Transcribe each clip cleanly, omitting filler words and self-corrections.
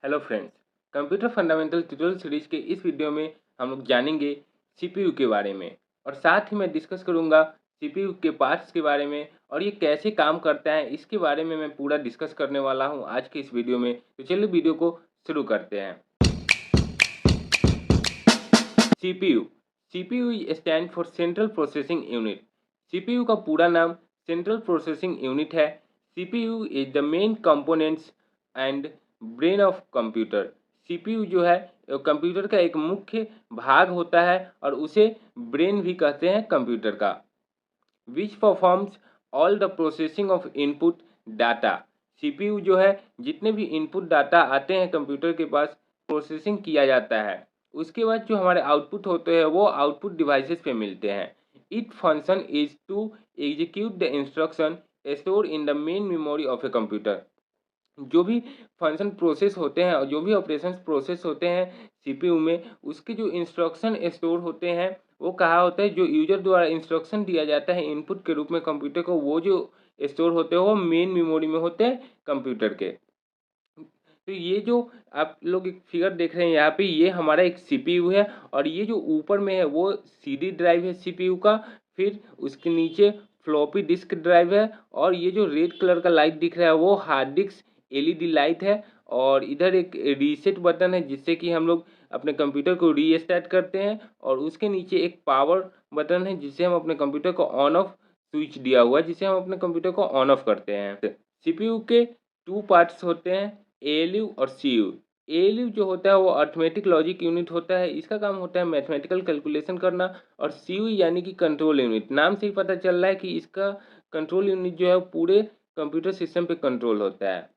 Hello friends, computer fundamental tutorial series के इस video में हम लोग जानेंगे सीपीयू के बारे में और साथ ही मैं डिस्कस करूंगा सीपीयू के पार्ट्स के बारे में और ये कैसे काम करता है इसके बारे में मैं पूरा डिस्कस करने वाला हूं आज के इस वीडियो में। तो चलिए वीडियो को शुरू करते हैं। CPU CPU stand for central processing unit. CPU का पूरा नाम सेंट्रल प्रोसेसिंग यूनिट है। CPU is the main components and brain of computer. CPU जो है कंप्यूटर का एक मुख्य भाग होता है और उसे ब्रेन भी कहते हैं कंप्यूटर का। विच performs all the processing of input data. CPU जो है जितने भी इनपुट डाटा आते हैं कंप्यूटर के पास प्रोसेसिंग किया जाता है। उसके बाद जो हमारे आउटपुट होते हैं वो आउटपुट डिवाइसेस पे मिलते हैं। It function is to execute the instruction store in the main memory of a computer. जो भी फंक्शन प्रोसेस होते हैं और जो भी ऑपरेशन प्रोसेस होते हैं सीपीयू में, उसके जो इंस्ट्रक्शन स्टोर होते हैं वो कहा होता है, जो यूजर द्वारा इंस्ट्रक्शन दिया जाता है इनपुट के रूप में कंप्यूटर को, वो जो स्टोर होते हैं वो मेन मेमोरी में होते हैं कंप्यूटर के। तो ये जो आप लोग एक फिगर देख रहे हैं यहाँ पे, ये हमारा एक सीपीयू है और ये जो ऊपर में है वो सीडी ड्राइव है सीपीयू का। फिर उसके नीचे फ्लॉपी डिस्क ड्राइव है और ये जो रेड कलर का लाइट दिख रहा है वो हार्ड डिस्क एलईडी लाइट है। और इधर एक रीसेट बटन है जिससे कि हम लोग अपने कंप्यूटर को रीस्टार्ट करते हैं और उसके नीचे एक पावर बटन है जिससे हम अपने कंप्यूटर को ऑन ऑफ स्विच दिया हुआ है जिससे हम अपने कंप्यूटर को ऑन ऑफ करते हैं। सीपीयू के टू पार्ट्स होते हैं, एएलयू और सीयू। एएलयू जो होता है वो अर्थमेटिक लॉजिक यूनिट होता है, इसका काम होता है मैथमेटिकल कैलकुलेशन करना। और सीयू यानी कि कंट्रोल यूनिट, नाम से ही पता चल रहा है कि इसका कंट्रोल यूनिट जो है पूरे कंप्यूटर सिस्टम पे कंट्रोल होता है।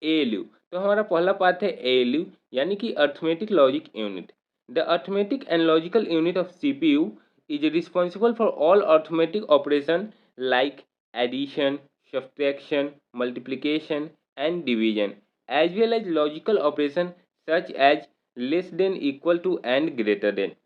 एएलयू, तो हमारा पहला पार्ट है एएलयू यानी कि arithmetic logic unit. The arithmetic and logical unit of CPU is responsible for all arithmetic operation like addition, subtraction, multiplication and division, as well as logical operation such as less than, equal to and greater than।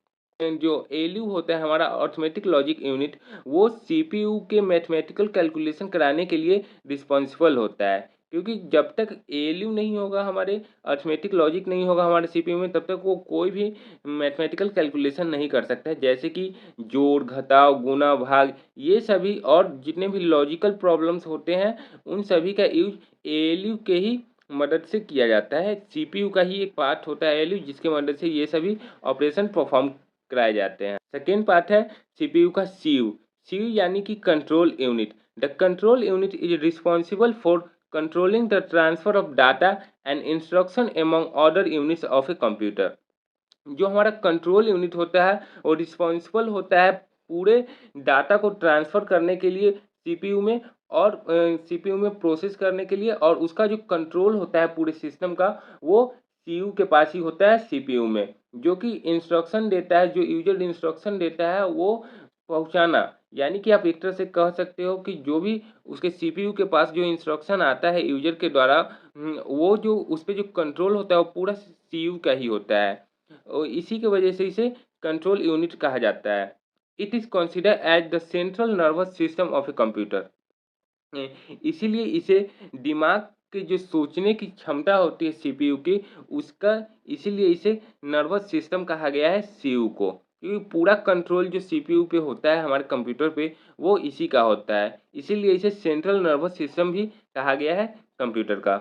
जो LU होता है हमारा arithmetic logic unit, वो CPU के mathematical calculation कराने के लिए responsible होता है। क्योंकि जब तक एएलयू नहीं होगा, हमारे अर्थमेटिक लॉजिक नहीं होगा हमारे सीपीयू में, तब तक वो कोई भी मैथमेटिकल कैलकुलेशन नहीं कर सकता है। जैसे कि जोड़, घटाव, गुणा, भाग, ये सभी और जितने भी लॉजिकल प्रॉब्लम्स होते हैं उन सभी का यूज एएलयू के ही मदद से किया जाता है। सीपीयू का ही एक पार्ट होता है एएलयू जिसके मदद से ये सभी ऑपरेशन परफॉर्म कराए जाते हैं। सेकेंड पार्ट है सीपीयू का सीयू। सीयू यानी कि control unit. The control unit is responsible for controlling the transfer of data and instruction among other units of a computer। जो हमारा कंट्रोल यूनिट होता है वो रिस्पॉन्सिबल होता है पूरे डाटा को ट्रांसफ़र करने के लिए सीपीयू में और सीपीयू में प्रोसेस करने के लिए, और उसका जो कंट्रोल होता है पूरे सिस्टम का वो सीयू के पास ही होता है सीपीयू में। जो कि इंस्ट्रक्शन देता है, जो यूजर इंस्ट्रक्शन देता है वो पहुंचाना, यानी कि आप एक तरह से कह सकते हो कि जो भी उसके सीपीयू के पास जो इंस्ट्रक्शन आता है यूजर के द्वारा, वो जो उस पर जो कंट्रोल होता है वो पूरा सीयू का ही होता है और इसी की वजह से इसे कंट्रोल यूनिट कहा जाता है। It is consider as the central nervous system of a computer. इसीलिए इसे दिमाग के जो सोचने की क्षमता होती है सीपीयू की, उसका इसीलिए इसे नर्वस सिस्टम कहा गया है सीयू को, क्योंकि पूरा कंट्रोल जो सीपीयू पे होता है हमारे कंप्यूटर पे वो इसी का होता है। इसीलिए इसे सेंट्रल नर्वस सिस्टम भी कहा गया है कंप्यूटर का।